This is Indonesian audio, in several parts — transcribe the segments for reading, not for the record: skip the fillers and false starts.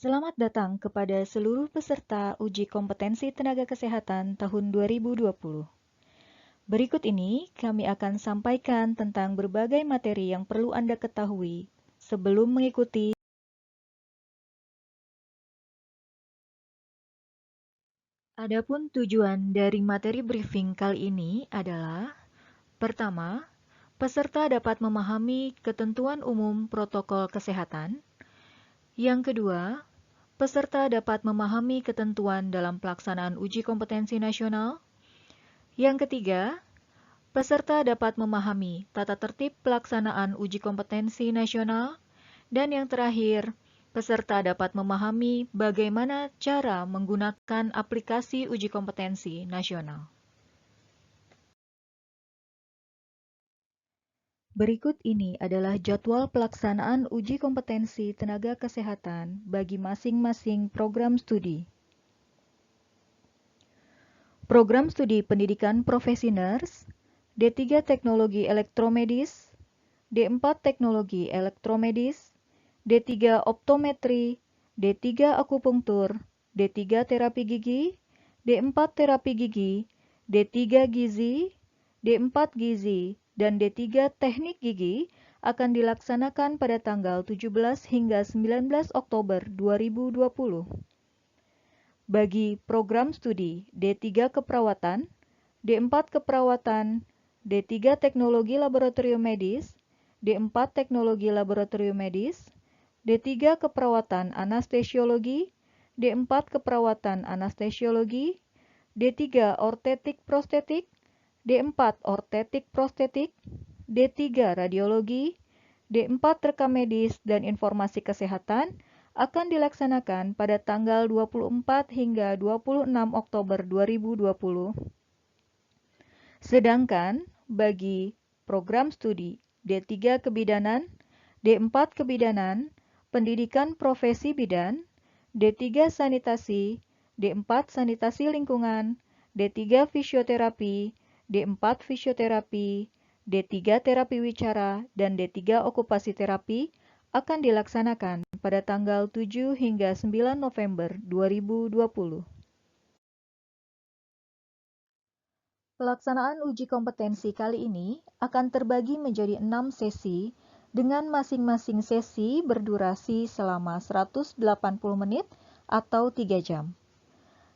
Selamat datang kepada seluruh peserta uji kompetensi tenaga kesehatan tahun 2020. Berikut ini kami akan sampaikan tentang berbagai materi yang perlu Anda ketahui sebelum mengikuti. Adapun tujuan dari materi briefing kali ini adalah: pertama, peserta dapat memahami ketentuan umum protokol kesehatan. Yang kedua, peserta dapat memahami ketentuan dalam pelaksanaan uji kompetensi nasional. Yang ketiga, peserta dapat memahami tata tertib pelaksanaan uji kompetensi nasional. Dan yang terakhir, peserta dapat memahami bagaimana cara menggunakan aplikasi uji kompetensi nasional. Berikut ini adalah jadwal pelaksanaan uji kompetensi tenaga kesehatan bagi masing-masing program studi. Program Studi Pendidikan Profesi Nurse, D3 Teknologi Elektromedis, D4 Teknologi Elektromedis, D3 Optometri, D3 Akupunktur, D3 Terapi Gigi, D4 Terapi Gigi, D3 Gizi, D4 Gizi, dan D3 Teknik Gigi akan dilaksanakan pada tanggal 17 hingga 19 Oktober 2020. Bagi program studi D3 Keperawatan, D4 Keperawatan, D3 Teknologi Laboratorium Medis, D4 Teknologi Laboratorium Medis, D3 Keperawatan Anestesiologi, D4 Keperawatan Anestesiologi, D3 Ortetik Prostetik, D4 Ortetik Prostetik, D3 Radiologi, D4 Rekam Medis dan Informasi Kesehatan akan dilaksanakan pada tanggal 24 hingga 26 Oktober 2020. Sedangkan bagi program studi D3 Kebidanan, D4 Kebidanan, Pendidikan Profesi Bidan, D3 Sanitasi, D4 Sanitasi Lingkungan, D3 Fisioterapi, D4 Fisioterapi, D3 Terapi Wicara, dan D3 Okupasi Terapi akan dilaksanakan pada tanggal 7 hingga 9 November 2020. Pelaksanaan uji kompetensi kali ini akan terbagi menjadi 6 sesi dengan masing-masing sesi berdurasi selama 180 menit atau 3 jam.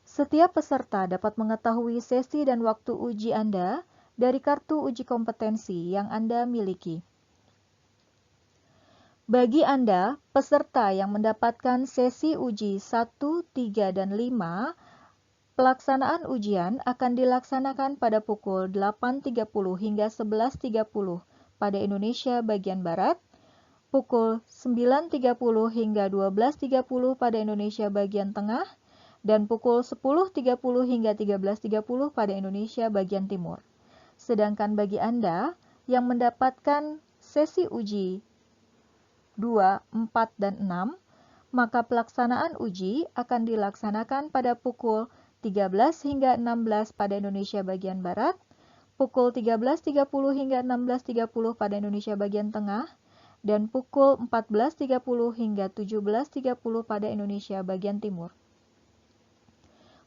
Setiap peserta dapat mengetahui sesi dan waktu uji Anda dari kartu uji kompetensi yang Anda miliki. Bagi Anda, peserta yang mendapatkan sesi uji 1, 3, dan 5, pelaksanaan ujian akan dilaksanakan pada pukul 8.30 hingga 11.30 pada Indonesia bagian Barat, pukul 9.30 hingga 12.30 pada Indonesia bagian Tengah, dan pukul 10.30 hingga 13.30 pada Indonesia bagian Timur. Sedangkan bagi Anda yang mendapatkan sesi uji 2, 4, dan 6, maka pelaksanaan uji akan dilaksanakan pada pukul 13 hingga 16 pada Indonesia bagian Barat, pukul 13.30 hingga 16.30 pada Indonesia bagian Tengah, dan pukul 14.30 hingga 17.30 pada Indonesia bagian Timur.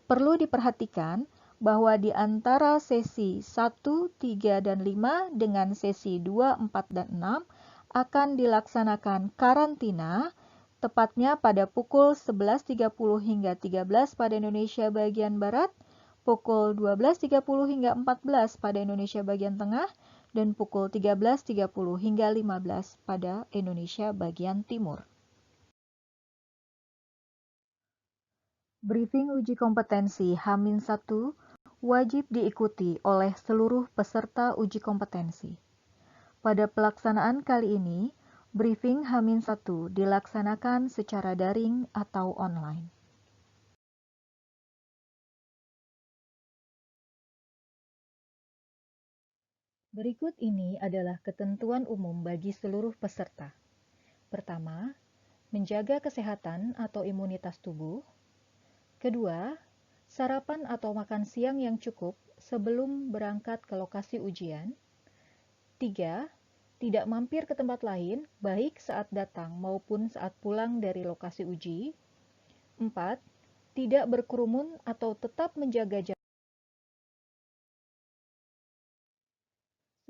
Perlu diperhatikan bahwa di antara sesi 1, 3, dan 5 dengan sesi 2, 4, dan 6 akan dilaksanakan karantina, tepatnya pada pukul 11.30 hingga 13 pada Indonesia bagian Barat, pukul 12.30 hingga 14 pada Indonesia bagian Tengah, dan pukul 13.30 hingga 15 pada Indonesia bagian Timur. Briefing uji kompetensi H-1 wajib diikuti oleh seluruh peserta uji kompetensi. Pada pelaksanaan kali ini, briefing H-1 dilaksanakan secara daring atau online. Berikut ini adalah ketentuan umum bagi seluruh peserta. Pertama, menjaga kesehatan atau imunitas tubuh. Kedua, sarapan atau makan siang yang cukup sebelum berangkat ke lokasi ujian. 3. Tidak mampir ke tempat lain, baik saat datang maupun saat pulang dari lokasi uji. 4. Tidak berkerumun atau tetap menjaga jarak.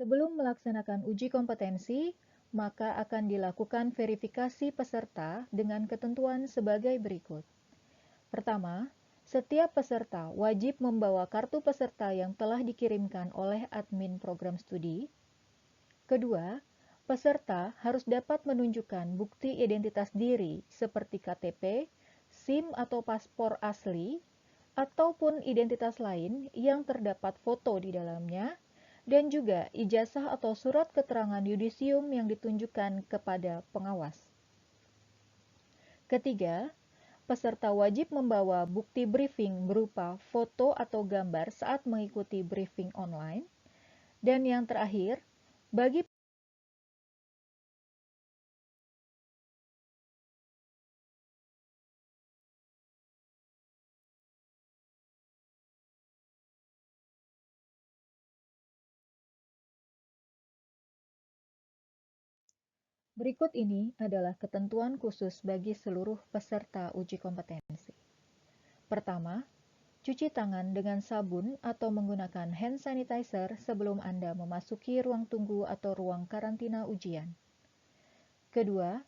Sebelum melaksanakan uji kompetensi, maka akan dilakukan verifikasi peserta dengan ketentuan sebagai berikut. Pertama, setiap peserta wajib membawa kartu peserta yang telah dikirimkan oleh admin program studi. Kedua, peserta harus dapat menunjukkan bukti identitas diri seperti KTP, SIM atau paspor asli, ataupun identitas lain yang terdapat foto di dalamnya, dan juga ijazah atau surat keterangan yudisium yang ditunjukkan kepada pengawas. Ketiga, peserta wajib membawa bukti briefing berupa foto atau gambar saat mengikuti briefing online. Dan yang terakhir, bagi berikut ini adalah ketentuan khusus bagi seluruh peserta uji kompetensi. Pertama, cuci tangan dengan sabun atau menggunakan hand sanitizer sebelum Anda memasuki ruang tunggu atau ruang karantina ujian. Kedua,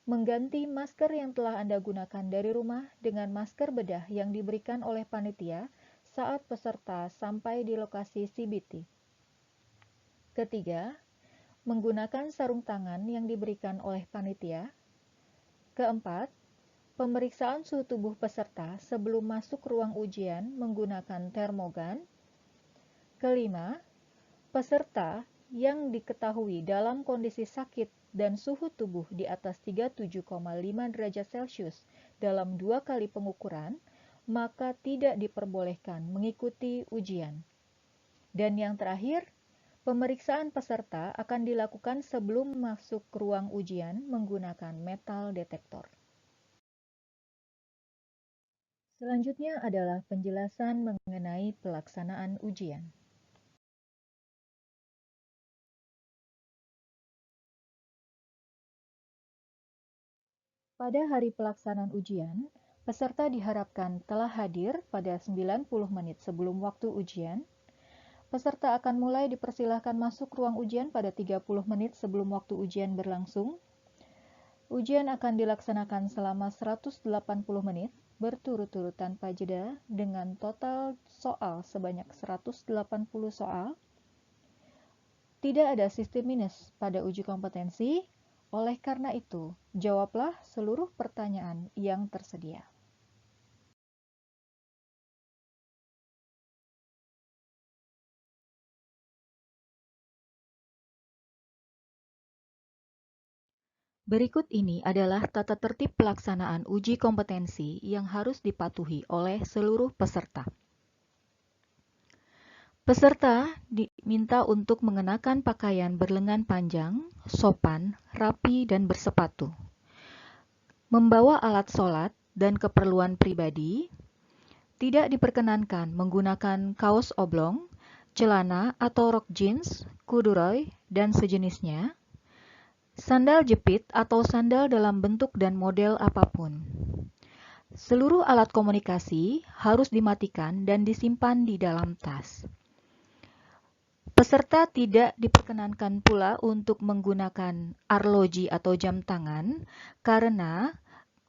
mengganti masker yang telah Anda gunakan dari rumah dengan masker bedah yang diberikan oleh panitia saat peserta sampai di lokasi CBT. Ketiga, menggunakan sarung tangan yang diberikan oleh panitia. Keempat, pemeriksaan suhu tubuh peserta sebelum masuk ruang ujian menggunakan termogan. Kelima, peserta yang diketahui dalam kondisi sakit dan suhu tubuh di atas 37,5 derajat Celcius dalam 2 kali pengukuran, maka tidak diperbolehkan mengikuti ujian. Dan yang terakhir, pemeriksaan peserta akan dilakukan sebelum masuk ruang ujian menggunakan metal detektor. Selanjutnya adalah penjelasan mengenai pelaksanaan ujian. Pada hari pelaksanaan ujian, peserta diharapkan telah hadir pada 90 menit sebelum waktu ujian. Peserta akan mulai dipersilahkan masuk ruang ujian pada 30 menit sebelum waktu ujian berlangsung. Ujian akan dilaksanakan selama 180 menit berturut-turut tanpa jeda dengan total soal sebanyak 180 soal. Tidak ada sistem minus pada uji kompetensi, oleh karena itu, jawablah seluruh pertanyaan yang tersedia. Berikut ini adalah tata tertib pelaksanaan uji kompetensi yang harus dipatuhi oleh seluruh peserta. Peserta diminta untuk mengenakan pakaian berlengan panjang, sopan, rapi, dan bersepatu. Membawa alat sholat dan keperluan pribadi. Tidak diperkenankan menggunakan kaos oblong, celana atau rok jeans, corduroy, dan sejenisnya. Sandal jepit atau sandal dalam bentuk dan model apapun. Seluruh alat komunikasi harus dimatikan dan disimpan di dalam tas. Peserta tidak diperkenankan pula untuk menggunakan arloji atau jam tangan karena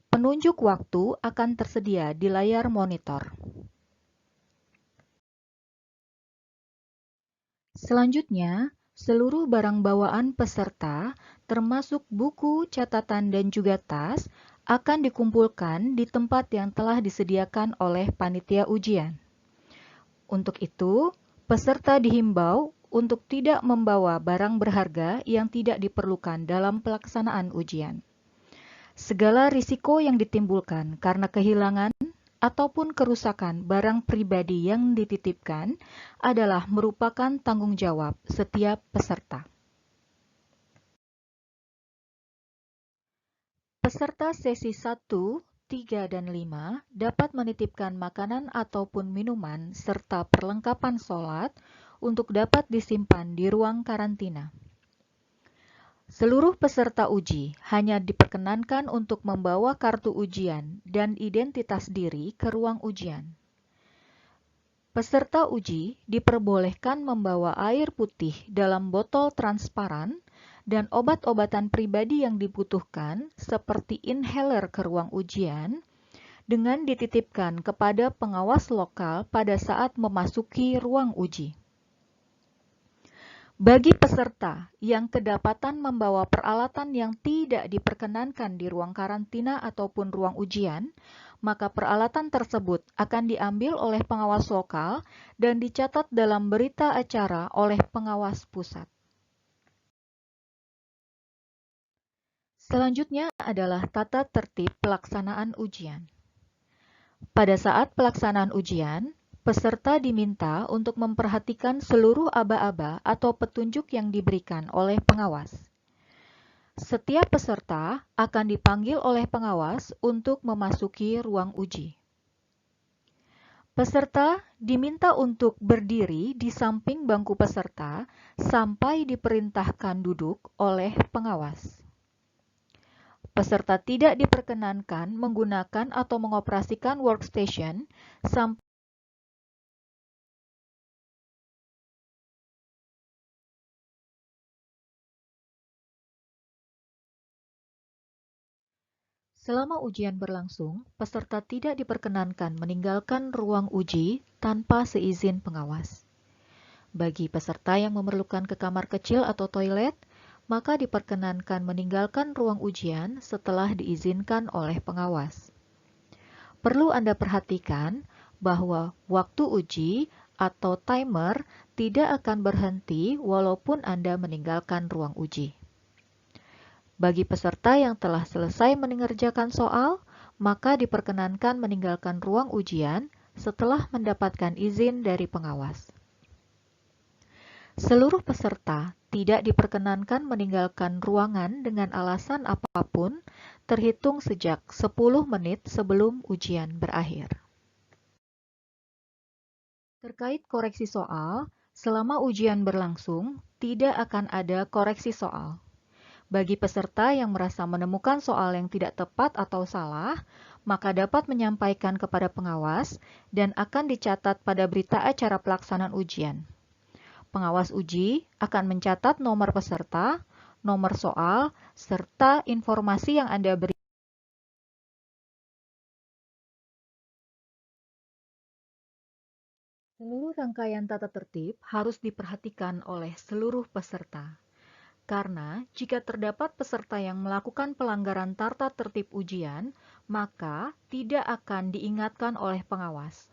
penunjuk waktu akan tersedia di layar monitor. Selanjutnya, seluruh barang bawaan peserta, termasuk buku, catatan, dan juga tas, akan dikumpulkan di tempat yang telah disediakan oleh panitia ujian. Untuk itu, peserta dihimbau untuk tidak membawa barang berharga yang tidak diperlukan dalam pelaksanaan ujian. Segala risiko yang ditimbulkan karena kehilangan ataupun kerusakan barang pribadi yang dititipkan adalah merupakan tanggung jawab setiap peserta. Peserta sesi 1, 3, dan 5 dapat menitipkan makanan ataupun minuman serta perlengkapan sholat untuk dapat disimpan di ruang karantina. Seluruh peserta uji hanya diperkenankan untuk membawa kartu ujian dan identitas diri ke ruang ujian. Peserta uji diperbolehkan membawa air putih dalam botol transparan dan obat-obatan pribadi yang dibutuhkan seperti inhaler ke ruang ujian dengan dititipkan kepada pengawas lokal pada saat memasuki ruang uji. Bagi peserta yang kedapatan membawa peralatan yang tidak diperkenankan di ruang karantina ataupun ruang ujian, maka peralatan tersebut akan diambil oleh pengawas lokal dan dicatat dalam berita acara oleh pengawas pusat. Selanjutnya adalah tata tertib pelaksanaan ujian. Pada saat pelaksanaan ujian, peserta diminta untuk memperhatikan seluruh aba-aba atau petunjuk yang diberikan oleh pengawas. Setiap peserta akan dipanggil oleh pengawas untuk memasuki ruang uji. Peserta diminta untuk berdiri di samping bangku peserta sampai diperintahkan duduk oleh pengawas. Peserta tidak diperkenankan menggunakan atau mengoperasikan workstation sampai selama ujian berlangsung, peserta tidak diperkenankan meninggalkan ruang uji tanpa seizin pengawas. Bagi peserta yang memerlukan ke kamar kecil atau toilet, maka diperkenankan meninggalkan ruang ujian setelah diizinkan oleh pengawas. Perlu Anda perhatikan bahwa waktu uji atau timer tidak akan berhenti walaupun Anda meninggalkan ruang uji. Bagi peserta yang telah selesai mengerjakan soal, maka diperkenankan meninggalkan ruang ujian setelah mendapatkan izin dari pengawas. Seluruh peserta tidak diperkenankan meninggalkan ruangan dengan alasan apapun terhitung sejak 10 menit sebelum ujian berakhir. Terkait koreksi soal, selama ujian berlangsung, tidak akan ada koreksi soal. Bagi peserta yang merasa menemukan soal yang tidak tepat atau salah, maka dapat menyampaikan kepada pengawas dan akan dicatat pada berita acara pelaksanaan ujian. Pengawas uji akan mencatat nomor peserta, nomor soal, serta informasi yang Anda beri. Seluruh rangkaian tata tertib harus diperhatikan oleh seluruh peserta. Karena jika terdapat peserta yang melakukan pelanggaran tata tertib ujian, maka tidak akan diingatkan oleh pengawas.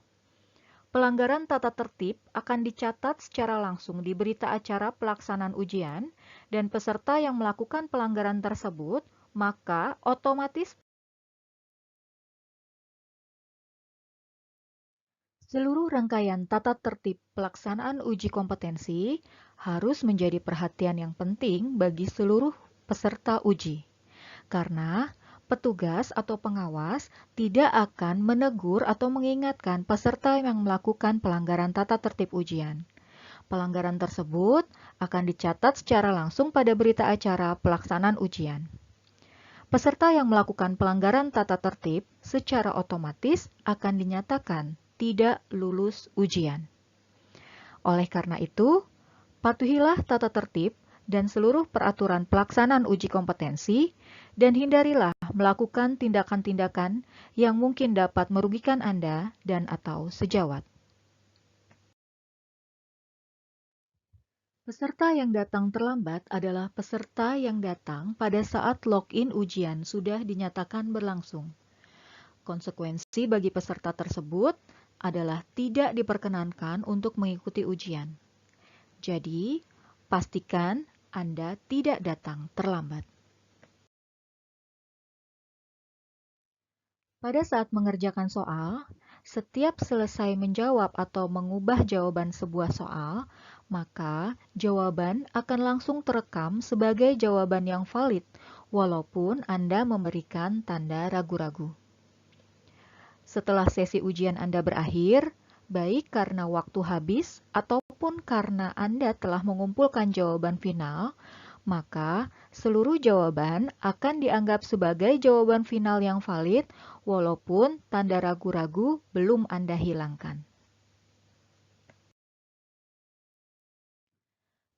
Pelanggaran tata tertib akan dicatat secara langsung di berita acara pelaksanaan ujian, dan peserta yang melakukan pelanggaran tersebut, maka otomatis seluruh rangkaian tata tertib pelaksanaan uji kompetensi harus menjadi perhatian yang penting bagi seluruh peserta uji. Karena petugas atau pengawas tidak akan menegur atau mengingatkan peserta yang melakukan pelanggaran tata tertib ujian. Pelanggaran tersebut akan dicatat secara langsung pada berita acara pelaksanaan ujian. Peserta yang melakukan pelanggaran tata tertib secara otomatis akan dinyatakan tidak lulus ujian. Oleh karena itu, patuhilah tata tertib dan seluruh peraturan pelaksanaan uji kompetensi, dan hindarilah melakukan tindakan-tindakan yang mungkin dapat merugikan Anda dan atau sejawat. Peserta yang datang terlambat adalah peserta yang datang pada saat login ujian sudah dinyatakan berlangsung. Konsekuensi bagi peserta tersebut adalah tidak diperkenankan untuk mengikuti ujian. Jadi, pastikan Anda tidak datang terlambat. Pada saat mengerjakan soal, setiap selesai menjawab atau mengubah jawaban sebuah soal, maka jawaban akan langsung terekam sebagai jawaban yang valid, walaupun Anda memberikan tanda ragu-ragu. Setelah sesi ujian Anda berakhir, baik karena waktu habis ataupun karena Anda telah mengumpulkan jawaban final, maka seluruh jawaban akan dianggap sebagai jawaban final yang valid walaupun tanda ragu-ragu belum Anda hilangkan.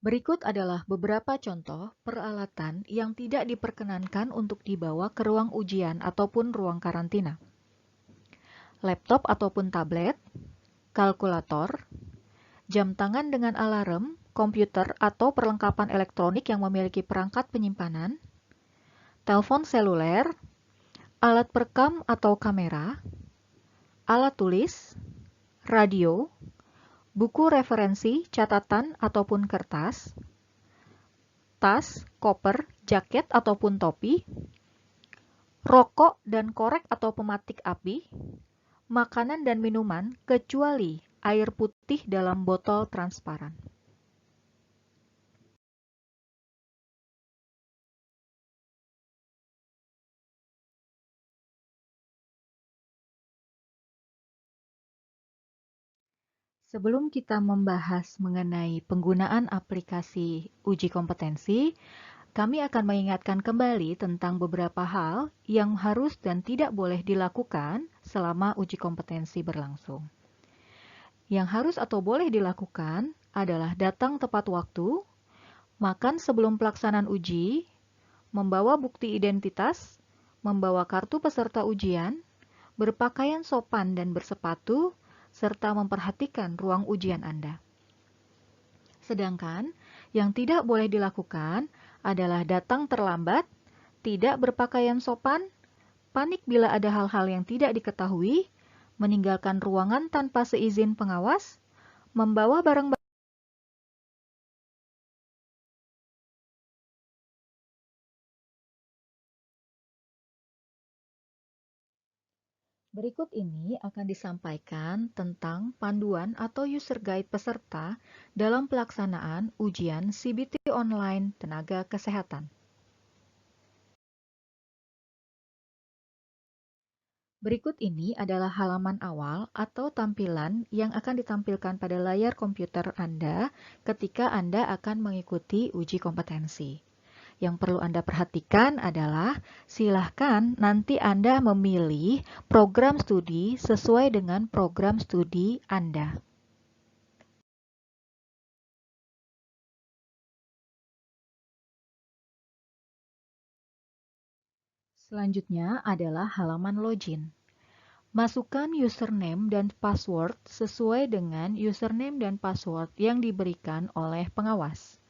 Berikut adalah beberapa contoh peralatan yang tidak diperkenankan untuk dibawa ke ruang ujian ataupun ruang karantina. Laptop ataupun tablet, kalkulator, jam tangan dengan alarm, komputer atau perlengkapan elektronik yang memiliki perangkat penyimpanan, telepon seluler, alat perekam atau kamera, alat tulis, radio, buku referensi, catatan ataupun kertas, tas, koper, jaket ataupun topi, rokok dan korek atau pematik api, makanan dan minuman kecuali air putih dalam botol transparan. Sebelum kita membahas mengenai penggunaan aplikasi uji kompetensi, kami akan mengingatkan kembali tentang beberapa hal yang harus dan tidak boleh dilakukan selama uji kompetensi berlangsung. Yang harus atau boleh dilakukan adalah datang tepat waktu, makan sebelum pelaksanaan uji, membawa bukti identitas, membawa kartu peserta ujian, berpakaian sopan dan bersepatu, serta memperhatikan ruang ujian Anda. Sedangkan yang tidak boleh dilakukan adalah datang terlambat, tidak berpakaian sopan, panik bila ada hal-hal yang tidak diketahui, meninggalkan ruangan tanpa seizin pengawas, membawa barang. Berikut ini akan disampaikan tentang panduan atau user guide peserta dalam pelaksanaan ujian CBT online tenaga kesehatan. Berikut ini adalah halaman awal atau tampilan yang akan ditampilkan pada layar komputer Anda ketika Anda akan mengikuti uji kompetensi. Yang perlu Anda perhatikan adalah silahkan nanti Anda memilih program studi sesuai dengan program studi Anda. Selanjutnya adalah halaman login. Masukkan username dan password sesuai dengan username dan password yang diberikan oleh pengawas.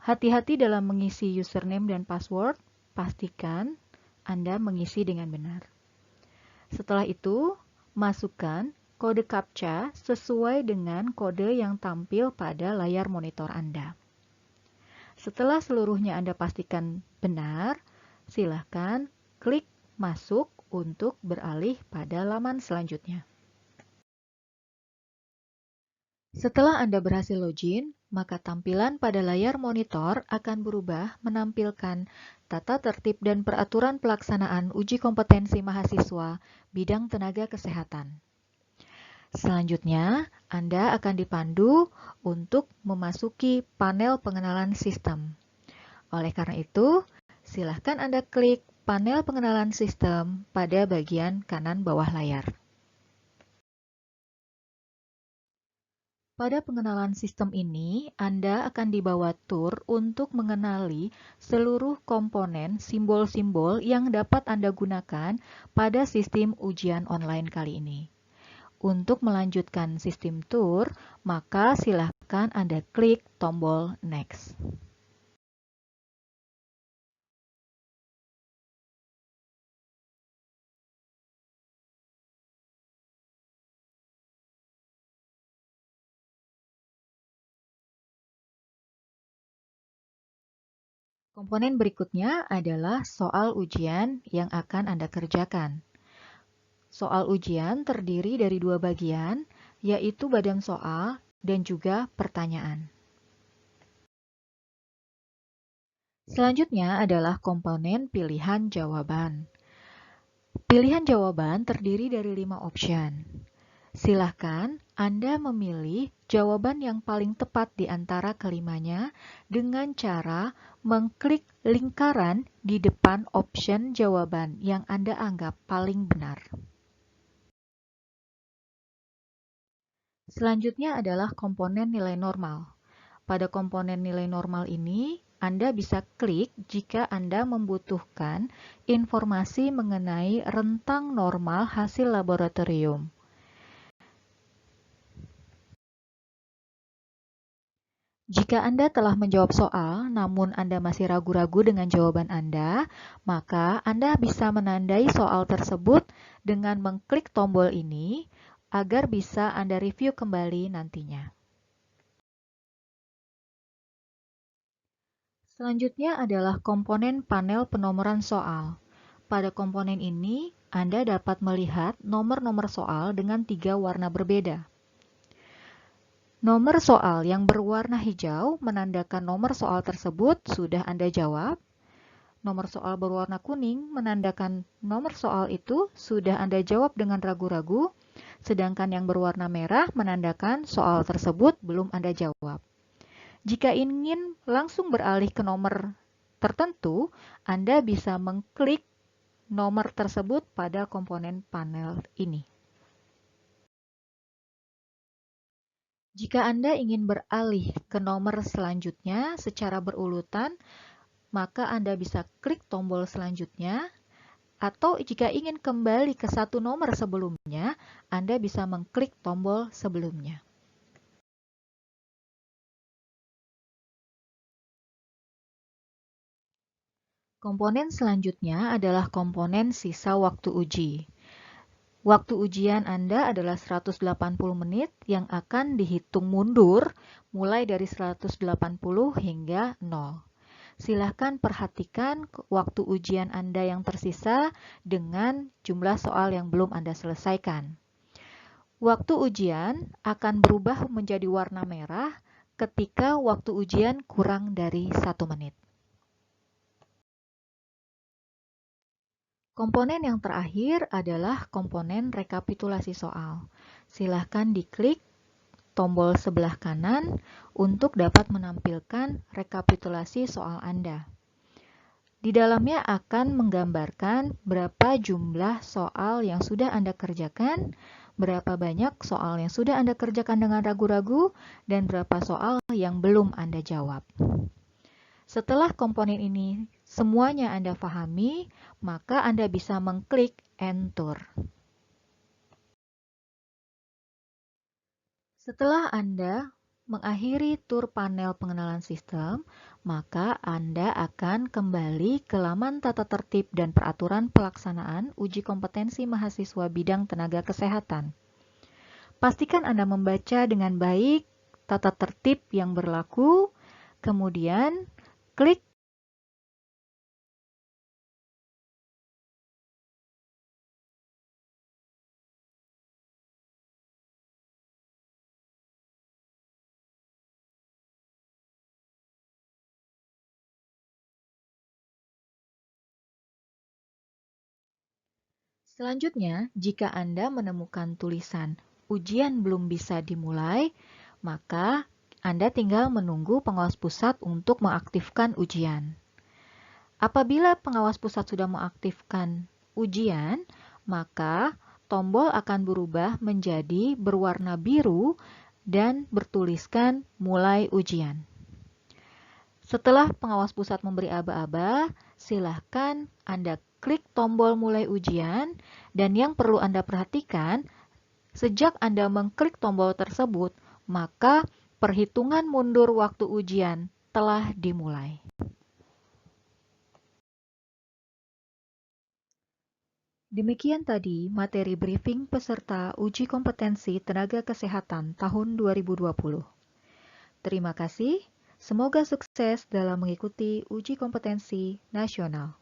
Hati-hati dalam mengisi username dan password, pastikan Anda mengisi dengan benar. Setelah itu, masukkan kode CAPTCHA sesuai dengan kode yang tampil pada layar monitor Anda. Setelah seluruhnya Anda pastikan benar, silakan klik masuk untuk beralih pada laman selanjutnya. Setelah Anda berhasil login, maka tampilan pada layar monitor akan berubah menampilkan tata tertib dan peraturan pelaksanaan uji kompetensi mahasiswa bidang tenaga kesehatan. Selanjutnya, Anda akan dipandu untuk memasuki panel pengenalan sistem. Oleh karena itu, silakan Anda klik panel pengenalan sistem pada bagian kanan bawah layar. Pada pengenalan sistem ini, Anda akan dibawa tur untuk mengenali seluruh komponen simbol-simbol yang dapat Anda gunakan pada sistem ujian online kali ini. Untuk melanjutkan sistem tur, maka silakan Anda klik tombol Next. Komponen berikutnya adalah soal ujian yang akan Anda kerjakan. Soal ujian terdiri dari dua bagian, yaitu badan soal dan juga pertanyaan. Selanjutnya adalah komponen pilihan jawaban. Pilihan jawaban terdiri dari 5 option. Silahkan Anda memilih jawaban yang paling tepat di antara kelimanya dengan cara mengklik lingkaran di depan option jawaban yang Anda anggap paling benar. Selanjutnya adalah komponen nilai normal. Pada komponen nilai normal ini, Anda bisa klik jika Anda membutuhkan informasi mengenai rentang normal hasil laboratorium. Jika Anda telah menjawab soal, namun Anda masih ragu-ragu dengan jawaban Anda, maka Anda bisa menandai soal tersebut dengan mengklik tombol ini agar bisa Anda review kembali nantinya. Selanjutnya adalah komponen panel penomoran soal. Pada komponen ini, Anda dapat melihat nomor-nomor soal dengan 3 warna berbeda. Nomor soal yang berwarna hijau menandakan nomor soal tersebut sudah Anda jawab. Nomor soal berwarna kuning menandakan nomor soal itu sudah Anda jawab dengan ragu-ragu, sedangkan yang berwarna merah menandakan soal tersebut belum Anda jawab. Jika ingin langsung beralih ke nomor tertentu, Anda bisa mengklik nomor tersebut pada komponen panel ini. Jika Anda ingin beralih ke nomor selanjutnya secara berurutan, maka Anda bisa klik tombol selanjutnya, atau jika ingin kembali ke satu nomor sebelumnya, Anda bisa mengklik tombol sebelumnya. Komponen selanjutnya adalah komponen sisa waktu uji. Waktu ujian Anda adalah 180 menit yang akan dihitung mundur mulai dari 180 hingga 0. Silahkan perhatikan waktu ujian Anda yang tersisa dengan jumlah soal yang belum Anda selesaikan. Waktu ujian akan berubah menjadi warna merah ketika waktu ujian kurang dari 1 menit. Komponen yang terakhir adalah komponen rekapitulasi soal. Silahkan diklik tombol sebelah kanan untuk dapat menampilkan rekapitulasi soal Anda. Di dalamnya akan menggambarkan berapa jumlah soal yang sudah Anda kerjakan, berapa banyak soal yang sudah Anda kerjakan dengan ragu-ragu, dan berapa soal yang belum Anda jawab. Setelah komponen ini semuanya Anda pahami, maka Anda bisa mengklik Enter. Setelah Anda mengakhiri tur panel pengenalan sistem, maka Anda akan kembali ke laman tata tertib dan peraturan pelaksanaan uji kompetensi mahasiswa bidang tenaga kesehatan. Pastikan Anda membaca dengan baik tata tertib yang berlaku, kemudian klik Selanjutnya, jika Anda menemukan tulisan ujian belum bisa dimulai, maka Anda tinggal menunggu pengawas pusat untuk mengaktifkan ujian. Apabila pengawas pusat sudah mengaktifkan ujian, maka tombol akan berubah menjadi berwarna biru dan bertuliskan mulai ujian. Setelah pengawas pusat memberi aba-aba, silahkan Anda klik tombol mulai ujian, dan yang perlu Anda perhatikan, sejak Anda mengklik tombol tersebut, maka perhitungan mundur waktu ujian telah dimulai. Demikian tadi materi briefing peserta uji kompetensi tenaga kesehatan tahun 2020. Terima kasih, semoga sukses dalam mengikuti uji kompetensi nasional.